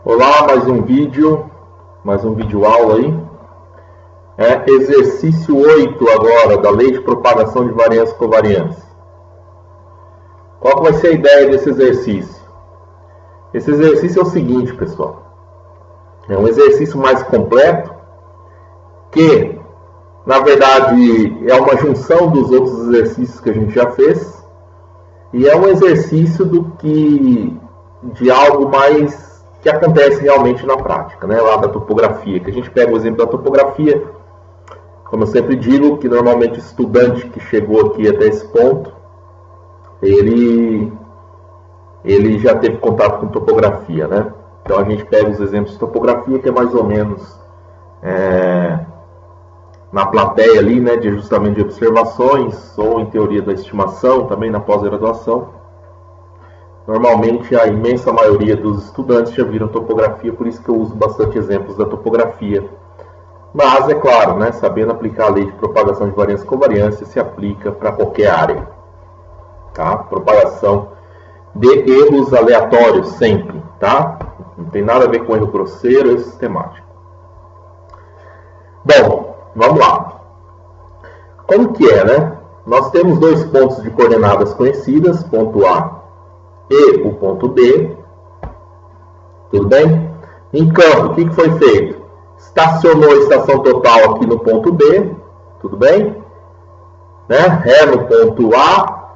Olá, mais um vídeo aula aí. Exercício 8 agora, da Lei de Propagação de Variância e Covariância. Qual que vai ser a ideia desse exercício? Esse exercício é o seguinte, pessoal. É um exercício mais completo, que, na verdade, é uma junção dos outros exercícios que a gente já fez, e é um exercício de algo mais que acontece realmente na prática, né? Lá da topografia, que a gente pega o exemplo da topografia, como eu sempre digo, que normalmente o estudante que chegou aqui até esse ponto, ele já teve contato com topografia, né? Então a gente pega os exemplos de topografia, que é mais ou menos na plateia ali, né, de ajustamento de observações, ou em teoria da estimação, também na pós-graduação. Normalmente a imensa maioria dos estudantes já viram topografia, por isso que eu uso bastante exemplos da topografia. Mas, é claro, né, sabendo aplicar a lei de propagação de variância e covariância, se aplica para qualquer área. Tá? Propagação de erros aleatórios sempre, tá? Não tem nada a ver com erro grosseiro, é sistemático. Bom, vamos lá. Como que é, né? Nós temos dois pontos de coordenadas conhecidas, ponto A e o ponto B. Tudo bem? Em campo, o que foi feito? Estacionou a estação total aqui no ponto B. Tudo bem? Né? Ré no ponto A.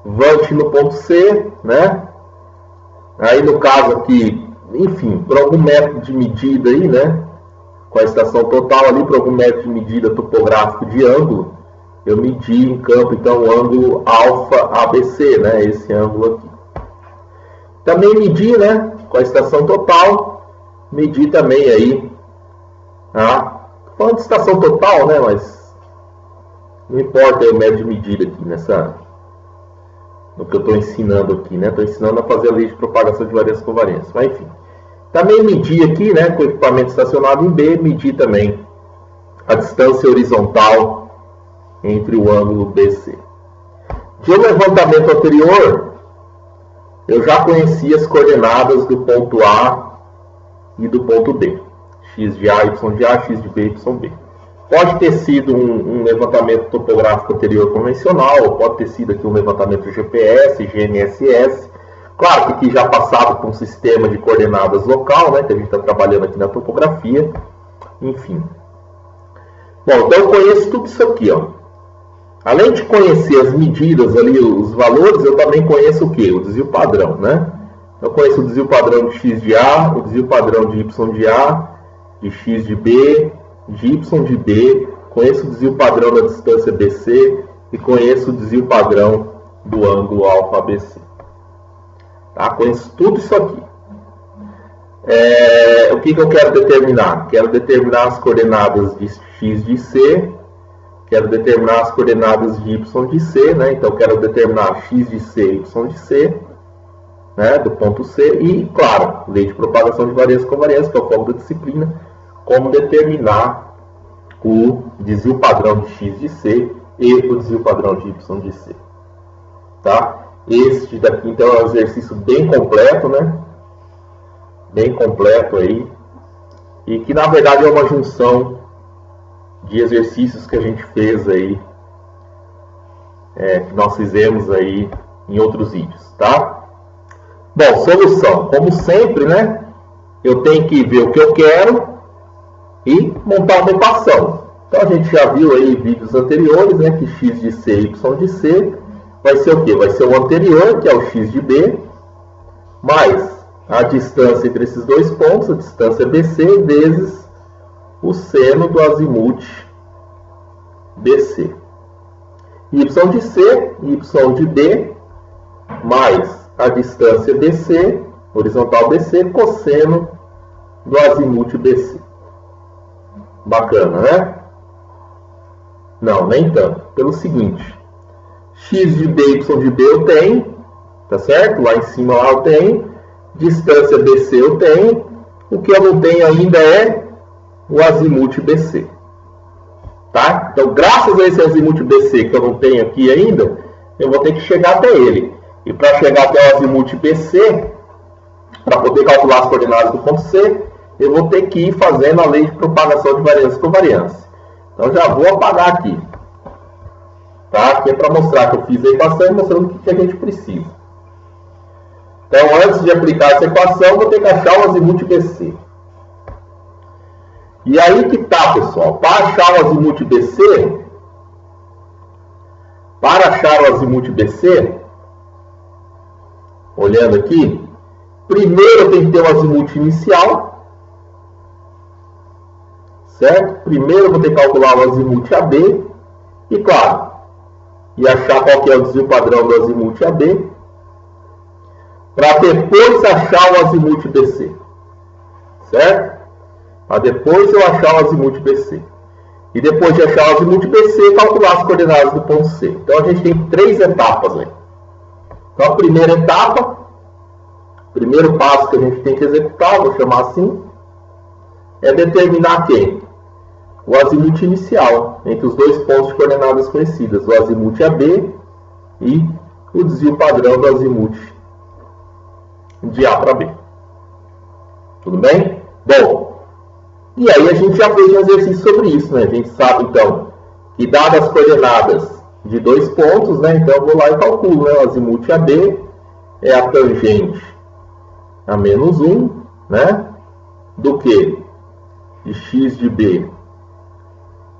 Vante no ponto C. Né? Aí no caso aqui, enfim, por algum método de medida aí, né? Com a estação total ali, por algum método de medida topográfico de ângulo, eu medi em campo, então, o ângulo alfa ABC, né? Esse ângulo aqui. Também medi, né? Com a estação total, medi também aí, tá? Tô falando de estação total, né? Mas não importa aí o método de medida aqui, no que eu estou ensinando aqui, né? Estou ensinando a fazer a lei de propagação de variância e covariância, mas enfim. Também medi aqui, né? Com o equipamento estacionado em B, medi também a distância horizontal entre o ângulo BC. De um levantamento anterior, eu já conhecia as coordenadas do ponto A e do ponto B. X de A, Y de A, X de B, Y B. Pode ter sido um levantamento topográfico anterior convencional, ou pode ter sido aqui um levantamento GPS, GNSS. Claro que aqui já passado por um sistema de coordenadas local, né, que a gente está trabalhando aqui na topografia. Enfim. Bom, então eu conheço tudo isso aqui, ó. Além de conhecer as medidas ali, os valores, eu também conheço o quê? O desvio padrão, né? Eu conheço o desvio padrão de X de A, o desvio padrão de Y de A, de X de B, de Y de B, conheço o desvio padrão da distância BC e conheço o desvio padrão do ângulo alfa ABC. Tá? Conheço tudo isso aqui. O que eu quero determinar? Quero determinar as coordenadas de X de C, quero determinar as coordenadas de Y de C, né? Então, quero determinar X de C e Y de C, né? Do ponto C. E, claro, lei de propagação de variância e covariância, que é o foco da disciplina, como determinar o desvio padrão de X de C e o desvio padrão de Y de C. Tá? Este daqui, então, é um exercício bem completo, né? Bem completo aí. E que, na verdade, é uma junção de exercícios que a gente fez aí, que nós fizemos aí em outros vídeos, tá? Bom, solução. Como sempre, né? Eu tenho que ver o que eu quero e montar uma equação. Então, a gente já viu aí em vídeos anteriores, né? Que X de C e Y de C vai ser o quê? Vai ser o anterior, que é o X de B, mais a distância entre esses dois pontos, a distância BC, vezes o seno do azimute BC. Y de C, Y de B, mais a distância BC, horizontal BC, cosseno do azimute BC. Bacana, né? Não, nem tanto. Pelo seguinte, X de B, Y de B eu tenho, tá certo? Lá em cima lá eu tenho, distância BC eu tenho, o que eu não tenho ainda é o azimute BC. Tá? Então, graças a esse azimute BC que eu não tenho aqui ainda, eu vou ter que chegar até ele. E para chegar até o azimute BC, para poder calcular as coordenadas do ponto C, eu vou ter que ir fazendo a lei de propagação de variância e covariância. Então já vou apagar aqui. Tá? Aqui é para mostrar que eu fiz a equação e mostrando o que a gente precisa. Então, antes de aplicar essa equação, vou ter que achar o azimuth BC. E aí que tá, pessoal. Para achar o azimuth BC, olhando aqui, primeiro eu tenho que ter o azimuth inicial, certo? Primeiro eu vou ter que calcular o azimuth AB, e claro, e achar qual que é o desvio padrão do azimuth AB, para depois achar o azimuth BC, certo? Para depois eu achar o azimuth BC. E depois de achar o azimuth BC, calcular as coordenadas do ponto C. Então a gente tem 3 etapas aí. Então a primeira etapa, primeiro passo que a gente tem que executar, vou chamar assim, é determinar quem? O azimuth inicial, entre os 2 pontos de coordenadas conhecidas, o azimuth AB e o desvio padrão do azimuth de A para B. Tudo bem? Bom, e aí a gente já fez um exercício sobre isso, né? A gente sabe, então, que dadas as coordenadas de 2 pontos, né? Então eu vou lá e calculo, né? O azimuth AB é a tangente a menos 1, né? Do que? De x de B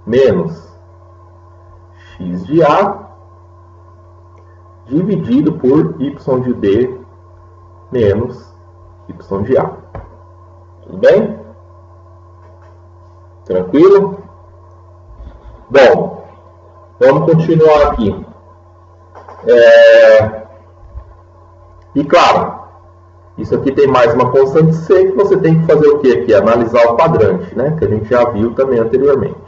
menos x de A dividido por y de B menos y de A. Tudo bem? Tranquilo? Bom, vamos continuar aqui. E claro, isso aqui tem mais uma constante C que você tem que fazer o que aqui? Analisar o quadrante, né? Que a gente já viu também anteriormente.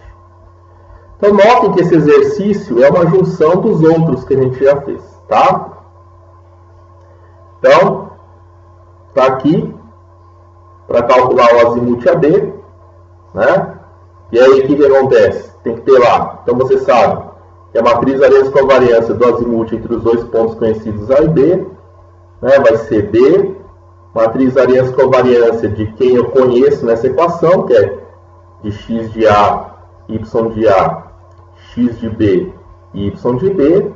Então, notem que esse exercício é uma junção dos outros que a gente já fez, tá? Então, está aqui para calcular o azimuth AB, né? E aí, o que acontece? Tem que ter lá. Então, você sabe que a matriz variância com variância do azimuth entre os 2 pontos conhecidos A e B, né, vai ser B, matriz variância com variância de quem eu conheço nessa equação, que é de x de A, y de A, x de B e y de B,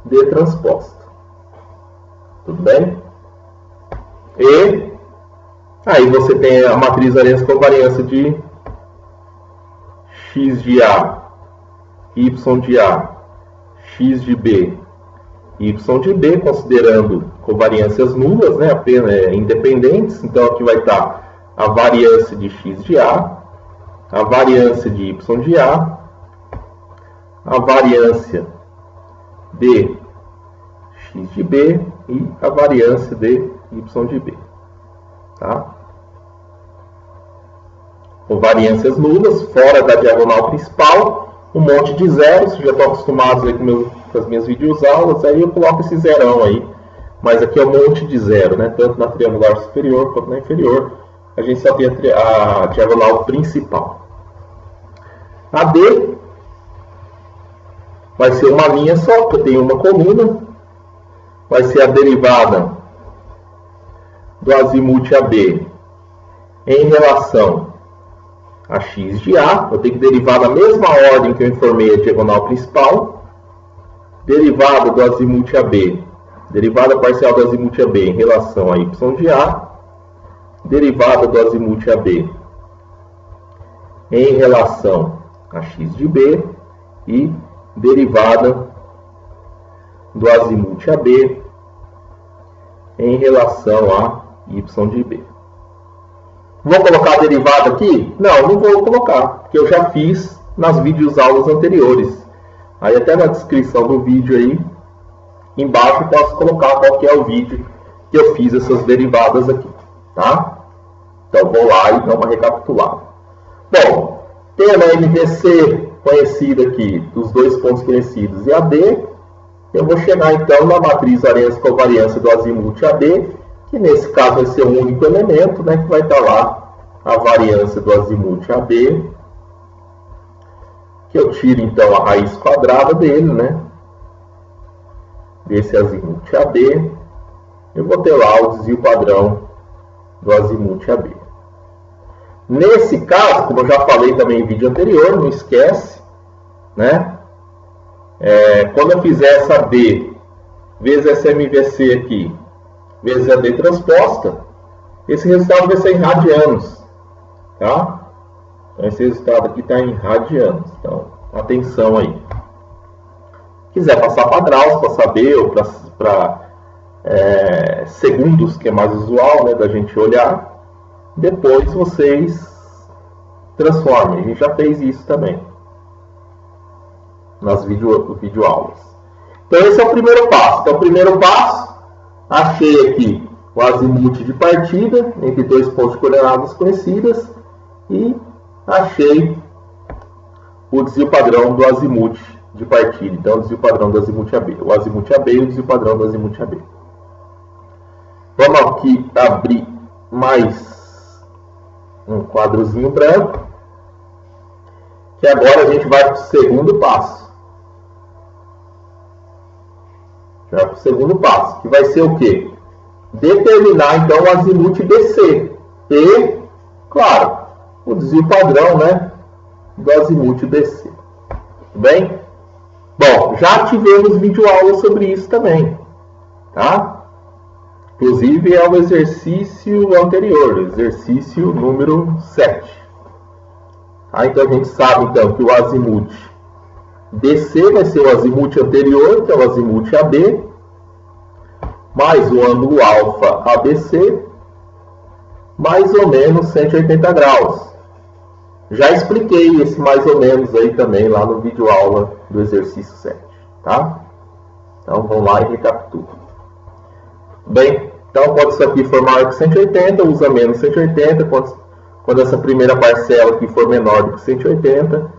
D transposta. Tudo bem? E aí você tem a matriz variância com variância de x de A, y de A, x de B, y de B, considerando covariâncias nulas, né, apenas independentes. Então aqui vai estar a variância de x de A, a variância de y de A variância de x de B e a variância de y de B. Tá? Com variâncias nulas, fora da diagonal principal, um monte de zeros. Já estou acostumado aí com as minhas videoaulas, aí eu coloco esse zerão aí. Mas aqui é um monte de zero, né? Tanto na triangular superior quanto na inferior. A gente só tem a diagonal principal. A D vai ser uma linha só, porque eu tenho uma coluna. Vai ser a derivada do azimuth AB em relação a x de A. Eu tenho que derivar na mesma ordem que eu informei a diagonal principal. Derivada do azimuth AB, derivada parcial do azimuth AB em relação a y de A. Derivada do azimuth AB em relação a x de B. E derivada do azimuth AB em relação a y de B. Vou colocar a derivada aqui? Não vou colocar, porque eu já fiz nas videoaulas anteriores. Aí até na descrição do vídeo aí, embaixo eu posso colocar qual que é o vídeo que eu fiz essas derivadas aqui, tá? Então vou lá e dar uma recapitulada. Bom, tendo a MVC conhecida aqui, dos 2 pontos conhecidos e a D, eu vou chegar então na matriz variância com variância do azimuth AB, que nesse caso vai ser um único elemento, né, que vai estar lá a variância do azimuth AB, que eu tiro então a raiz quadrada dele, né, desse azimuth AB, eu vou ter lá o desvio padrão do azimuth AB. Nesse caso, como eu já falei também em vídeo anterior, não esquece, né? Quando eu fizer essa D vezes essa MVC aqui, vezes a D transposta, esse resultado vai ser em radianos, tá? Então, esse resultado aqui está em radianos. Então, atenção aí. Quiser passar para graus, para saber, ou para segundos, que é mais usual, né, da gente olhar, depois vocês transformem. A gente já fez isso também nas videoaulas. Então, esse é o primeiro passo. Então, o primeiro passo, achei aqui o azimuth de partida entre dois pontos de coordenadas conhecidas e achei o desvio padrão do azimuth de partida. Então, o desvio padrão do azimuth AB. O azimuth AB e o desvio padrão do azimuth AB. Vamos aqui abrir mais um quadrozinho branco, que agora a gente vai para o segundo passo. Já para o segundo passo, que vai ser o quê? Determinar, então, o azimuth BC. E, claro, o desvio padrão, né, do azimuth BC. Tudo bem? Bom, já tivemos videoaula sobre isso também, tá? Inclusive é o exercício anterior, exercício número 7. Tá? Então a gente sabe então que o azimuth DC vai ser o azimuth anterior, que é o azimuth AB, mais o ângulo alfa ABC, mais ou menos 180 graus. Já expliquei esse mais ou menos aí também lá no vídeo aula do exercício 7, tá? Então vamos lá e recapitula. Bem, então quando isso aqui for maior que 180, usa menos 180. Quando essa primeira parcela aqui for menor do que 180,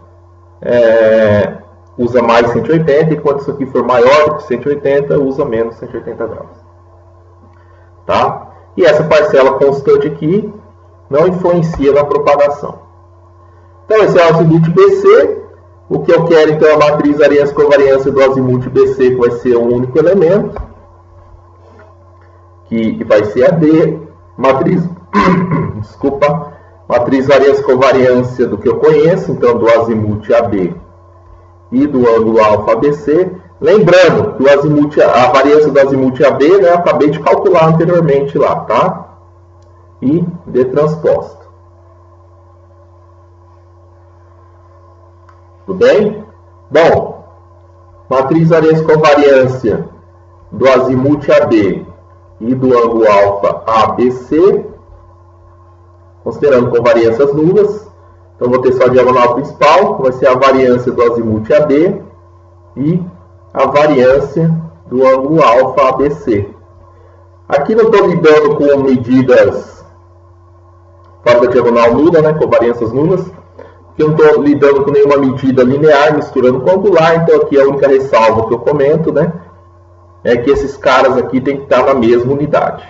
usa mais 180. E quando isso aqui for maior do que 180, usa menos 180 graus. Tá? E essa parcela constante aqui não influencia na propagação. Então esse é o azimuth BC. O que eu quero então é a matriz variância-covariância do azimuth BC, que vai ser um único elemento, que vai ser a D, matriz, matriz variância-covariância do que eu conheço, então do azimuth AB e do ângulo alfa ABC. Lembrando que a variância do azimuth AB, né, eu acabei de calcular anteriormente lá, tá? E D transposta. Tudo bem? Bom, matriz variância-covariância do azimuth AB e do ângulo alfa ABC, considerando covariâncias nulas. Então, vou ter só a diagonal principal, que vai ser a variância do azimuth AB e a variância do ângulo alfa ABC. Aqui não estou lidando com medidas fora da diagonal nula, né, covariâncias nulas, porque eu não estou lidando com nenhuma medida linear, misturando com angular. Então, aqui a única ressalva que eu comento, né, é que esses caras aqui tem que estar na mesma unidade.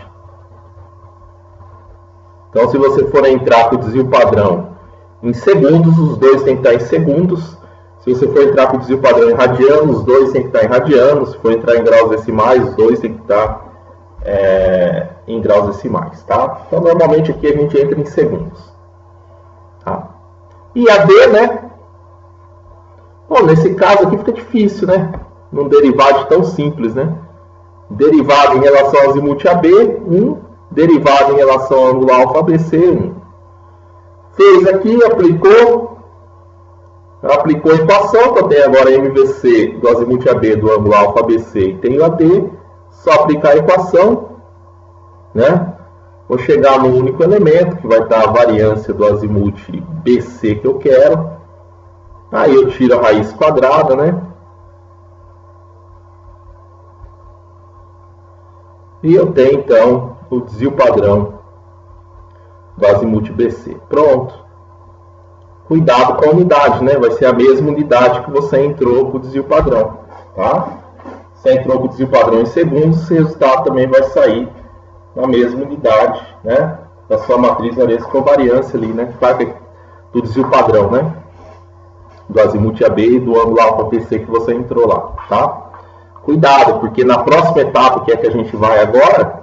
Então, se você for entrar com o desvio padrão em segundos, os dois têm que estar em segundos. Se você for entrar com o desvio padrão em radianos, os dois têm que estar em radianos. Se for entrar em graus decimais, os dois têm que estar em graus decimais. Tá? Então, normalmente aqui a gente entra em segundos. Tá? E a D, né? Bom, nesse caso aqui fica difícil, né? Num derivado tão simples, né? Derivado em relação ao azimuth AB, 1. Derivado em relação ao ângulo alfa ABC, 1. Fez aqui, aplicou a equação, que eu tenho agora MVC do azimuth AB do ângulo alfa ABC e tenho AD. Só aplicar a equação, né? Vou chegar no único elemento, que vai estar a variância do azimuth BC que eu quero. Aí eu tiro a raiz quadrada, né? E eu tenho, então, o desvio padrão do azimuth BC. Pronto. Cuidado com a unidade, né? Vai ser a mesma unidade que você entrou com o desvio padrão, tá? Você entrou com o desvio padrão em segundos, esse resultado também vai sair na mesma unidade, né? Da sua matriz variância-covariância ali, né? Do desvio padrão, né? Do azimuth AB e do ângulo alfa BC que você entrou lá, tá? Cuidado, porque na próxima etapa, que é que a gente vai agora,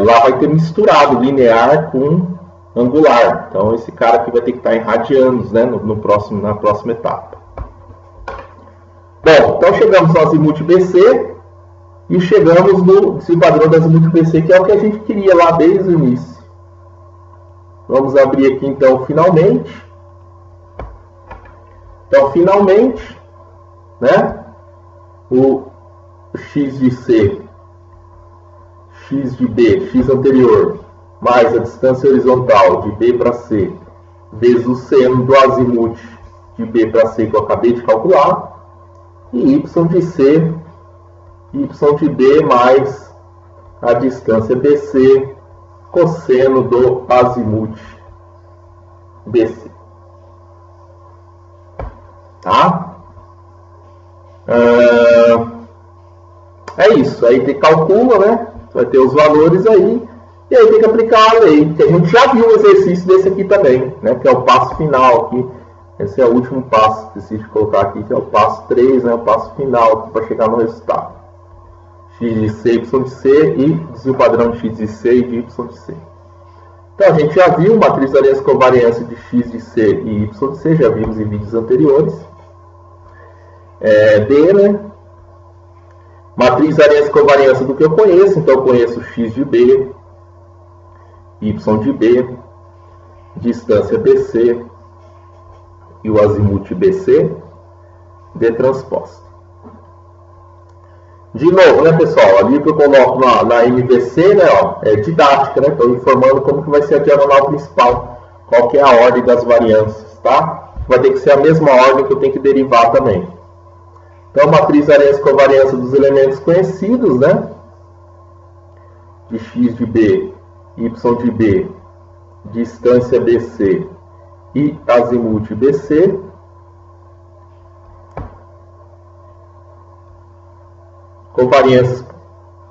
lá vai ter misturado linear com angular. Então esse cara aqui vai ter que estar em radianos, né, na próxima etapa. Bom, então chegamos ao azimuth BC e chegamos no desvio padrão do azimuth BC, que é o que a gente queria lá desde o início. Vamos abrir aqui então finalmente. Então finalmente, né, o x de C, x de B, x anterior, mais a distância horizontal de B para C, vezes o seno do azimuth de B para C que eu acabei de calcular, e y de C, y de B mais a distância BC, cosseno do azimuth BC. Tá? É isso. Aí tem calcula, né? Vai ter os valores aí. E aí tem que aplicar a lei. Que a gente já viu um exercício desse aqui também, né? Que é o passo final aqui. Esse é o último passo que preciso colocar aqui, que é o passo 3, né? O passo final para chegar no resultado. X de C, Y de C e desvio padrão de X de C e de Y de C. Então a gente já viu matriz de variância covariância de X de C e Y de C, já vimos em vídeos anteriores. D, né? Matriz de variância covariância do que eu conheço, então eu conheço X de B, Y de B, distância BC e o azimuth BC, D transposta. De novo, né, pessoal? Ali que eu coloco na MVC, né, ó, é didática, né? Estou informando como que vai ser a diagonal principal, qual que é a ordem das variâncias, tá? Vai ter que ser a mesma ordem que eu tenho que derivar também. Então, matriz de variância covariância dos elementos conhecidos, né? De X de B, Y de B, distância BC e azimuth BC. Covariâncias,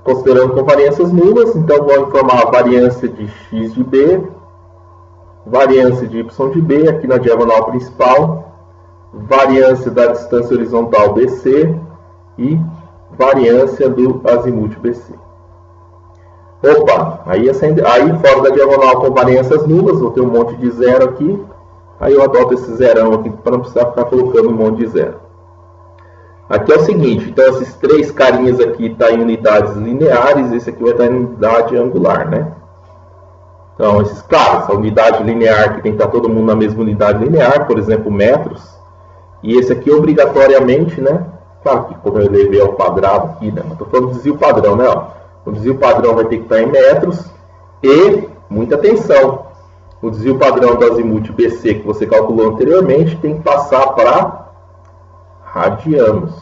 considerando covariâncias nulas, então vou informar a variância de X de B, variância de Y de B, aqui na diagonal principal, variância da distância horizontal BC e variância do azimuth BC. Opa, aí fora da diagonal com variâncias nulas, vou ter um monte de zero aqui, aí eu adoto esse zerão aqui para não precisar ficar colocando um monte de zero. Aqui é o seguinte, então esses três carinhas aqui estão em unidades lineares, esse aqui vai estar em unidade angular, né? Então, claro, essa unidade linear que tem que estar todo mundo na mesma unidade linear, por exemplo, metros. E esse aqui obrigatoriamente, né? Claro que como eu levei ao quadrado aqui, né? Estou falando do desvio padrão, né? Ó, o desvio padrão vai ter que estar em metros e, muita atenção, o desvio padrão do azimuth BC que você calculou anteriormente tem que passar para radianos.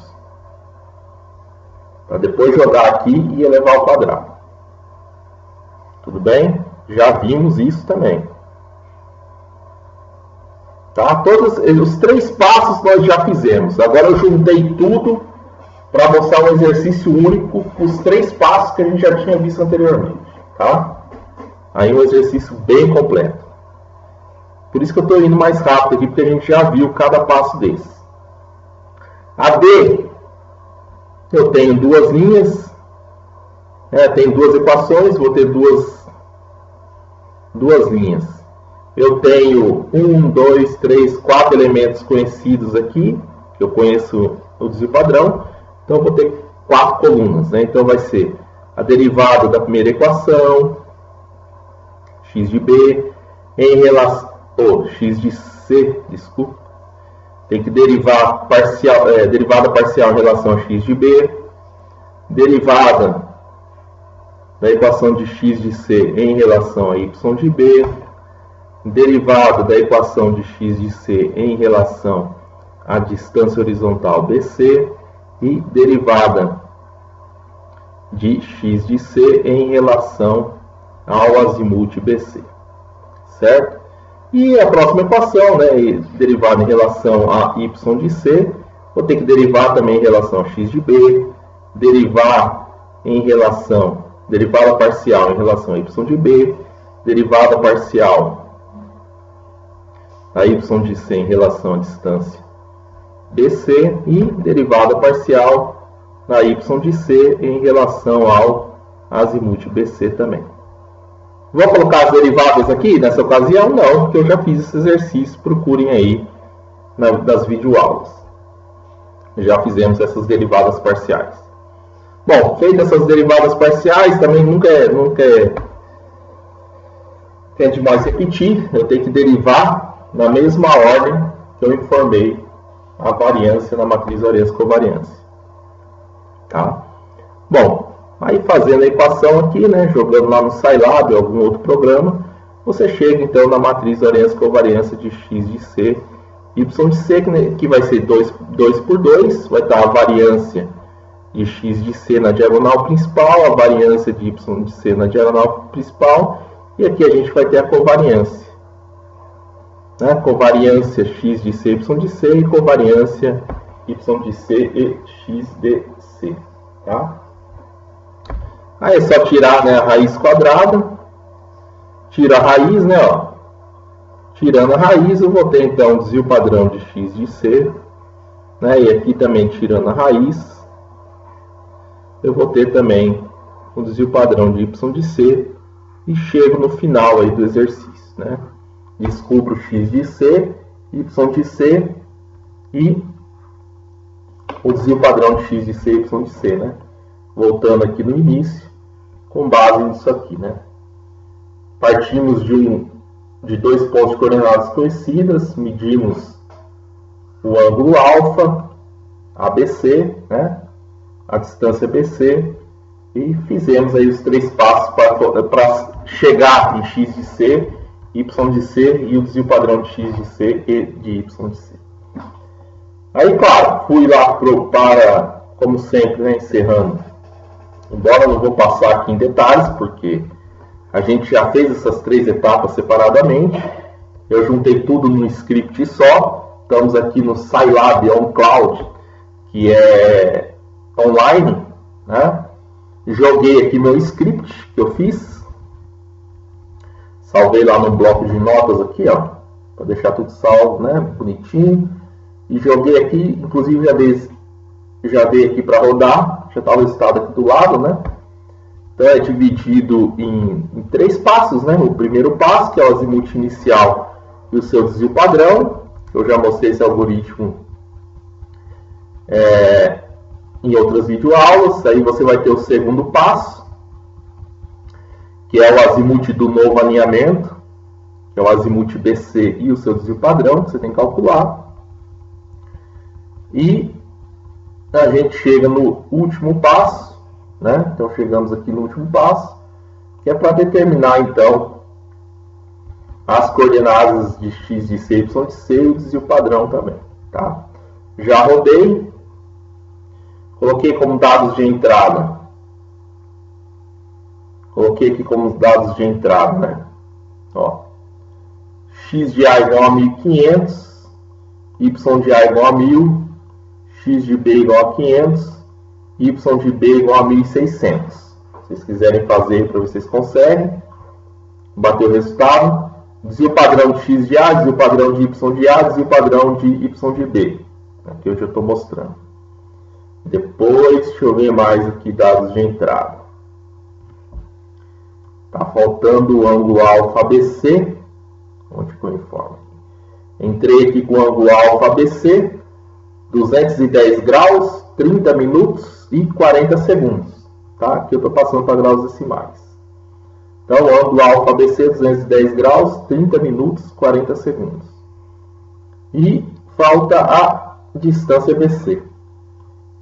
Para depois jogar aqui e elevar ao quadrado. Tudo bem? Já vimos isso também. Tá? Todos os três passos nós já fizemos. Agora eu juntei tudo para mostrar um exercício único com os três passos que a gente já tinha visto anteriormente. Tá? Aí um exercício bem completo. Por isso que eu estou indo mais rápido aqui, porque a gente já viu cada passo desse. A D, eu tenho duas linhas, tenho duas equações, vou ter duas linhas. Eu tenho 1, 2, 3, 4 elementos conhecidos aqui, que eu conheço o desvio padrão, então eu vou ter 4 colunas, né? Então vai ser a derivada da primeira equação, x de B, em relação, x de C, desculpa, tem que derivar derivada parcial em relação a x de B, derivada da equação de x de C em relação a y de B, derivada da equação de x de C em relação à distância horizontal BC e derivada de x de C em relação ao azimuth BC, certo? E a próxima equação, né, derivada em relação a y de C, vou ter que derivar também em relação a x de B, derivada parcial em relação a y de B, derivada parcial a y de C em relação à distância BC e derivada parcial na y de C em relação ao azimuth BC também. Vou colocar as derivadas aqui nessa ocasião? Não, porque eu já fiz esse exercício, procurem aí das videoaulas. Já fizemos essas derivadas parciais. Bom, feitas essas derivadas parciais, também nunca é demais repetir, eu tenho que derivar na mesma ordem que eu informei a variância na matriz variância-covariância. Tá? Bom, aí fazendo a equação aqui, né, jogando lá no Scilab ou algum outro programa, você chega então na matriz variância-covariância de x de c, y de c, que vai ser 2 por 2, vai estar a variância de x de c na diagonal principal, a variância de y de c na diagonal principal, e aqui a gente vai ter a covariância. Né? Covariância x de c, y de c, e covariância y de c e x de c. Tá? Aí é só tirar, né, a raiz quadrada, tira a raiz, né, ó. Tirando a raiz, eu vou ter então o desvio padrão de x de c, né, e aqui também tirando a raiz, eu vou ter também o desvio padrão de y de c, e chego no final aí do exercício, né. Descubro x de c, y de c e o desvio padrão de x de c, y de c, né. Voltando aqui no início, com base nisso aqui, né. Partimos de dois pontos de coordenadas conhecidas, medimos o ângulo alfa, ABC, né, a distância BC, e fizemos aí os 3 passos para chegar em x de c, y de c e o desvio padrão de x de c e de y de c. Aí, claro, fui lá para, como sempre, né, encerrando. Embora eu não vou passar aqui em detalhes, porque a gente já fez essas 3 etapas separadamente. Eu juntei tudo num script só. Estamos aqui no Scilab on Cloud, que é online, né? Joguei aqui meu script que eu fiz. Salvei lá no bloco de notas aqui, ó, para deixar tudo salvo, né? Bonitinho. E joguei aqui, inclusive já dei aqui para rodar. Já está o resultado aqui do lado, né? Então é dividido em 3 passos, né? O primeiro passo, que é o azimuth inicial e o seu desvio padrão. Eu já mostrei esse algoritmo em outras videoaulas. Aí você vai ter o segundo passo, que é o azimuth do novo alinhamento, que é o azimuth BC e o seu desvio padrão, que você tem que calcular. E a gente chega no último passo, né? Então chegamos aqui no último passo, que é para determinar então as coordenadas de x de c, y de c e o desvio padrão também, tá? Já rodei, coloquei como dados de entrada, coloquei aqui como dados de entrada, né? Ó, x de a igual a 1500, y de a igual a 1000, x de b igual a 500, y de b igual a 1600. Se vocês quiserem fazer para vocês conseguem. Bater o resultado. Desvio padrão de x de a, desvio padrão de y de a, desvio padrão de y de b. Aqui eu já estou mostrando. Depois, deixa eu ver mais aqui, dados de entrada. Está faltando o ângulo alfa ABC. Onde que eu informo? Entrei aqui com o ângulo alfa ABC. 210 graus, 30 minutos e 40 segundos. Tá? Aqui eu estou passando para graus decimais. Então, o ângulo alfa ABC, 210 graus, 30 minutos, 40 segundos. E falta a distância BC.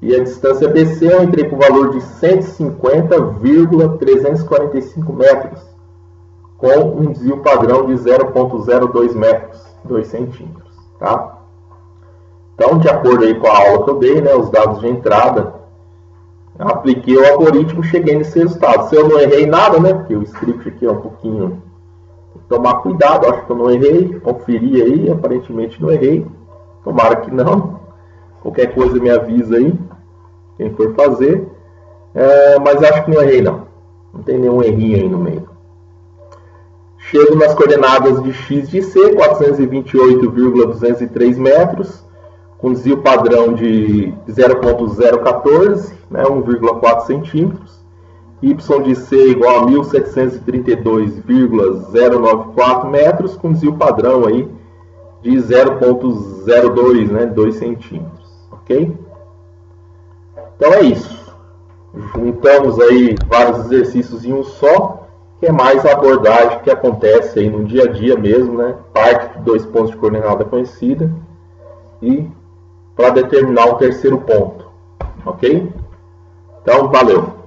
E a distância BC eu entrei com o valor de 150,345 metros, com um desvio padrão de 0,02 metros, 2 centímetros. Tá? Então, de acordo aí com a aula que eu dei, né, os dados de entrada, apliquei o algoritmo, cheguei nesse resultado. Se eu não errei nada, né, porque o script aqui é um pouquinho... Tem que tomar cuidado, acho que eu não errei, conferi aí, aparentemente não errei. Tomara que não. Qualquer coisa me avisa aí, quem for fazer. Mas acho que não errei não. Não tem nenhum errinho aí no meio. Chego nas coordenadas de x de c, 428,203 metros, com desvio padrão de 0,014, né, 1,4 centímetros. y de C igual a 1.732,094 metros, com desvio padrão aí de 0,02, né, 2 centímetros, ok? Então é isso. Juntamos aí vários exercícios em um só, que é mais a abordagem que acontece aí no dia a dia mesmo, né? Parte de 2 pontos de coordenada conhecida e para determinar o terceiro ponto, ok? Então, valeu!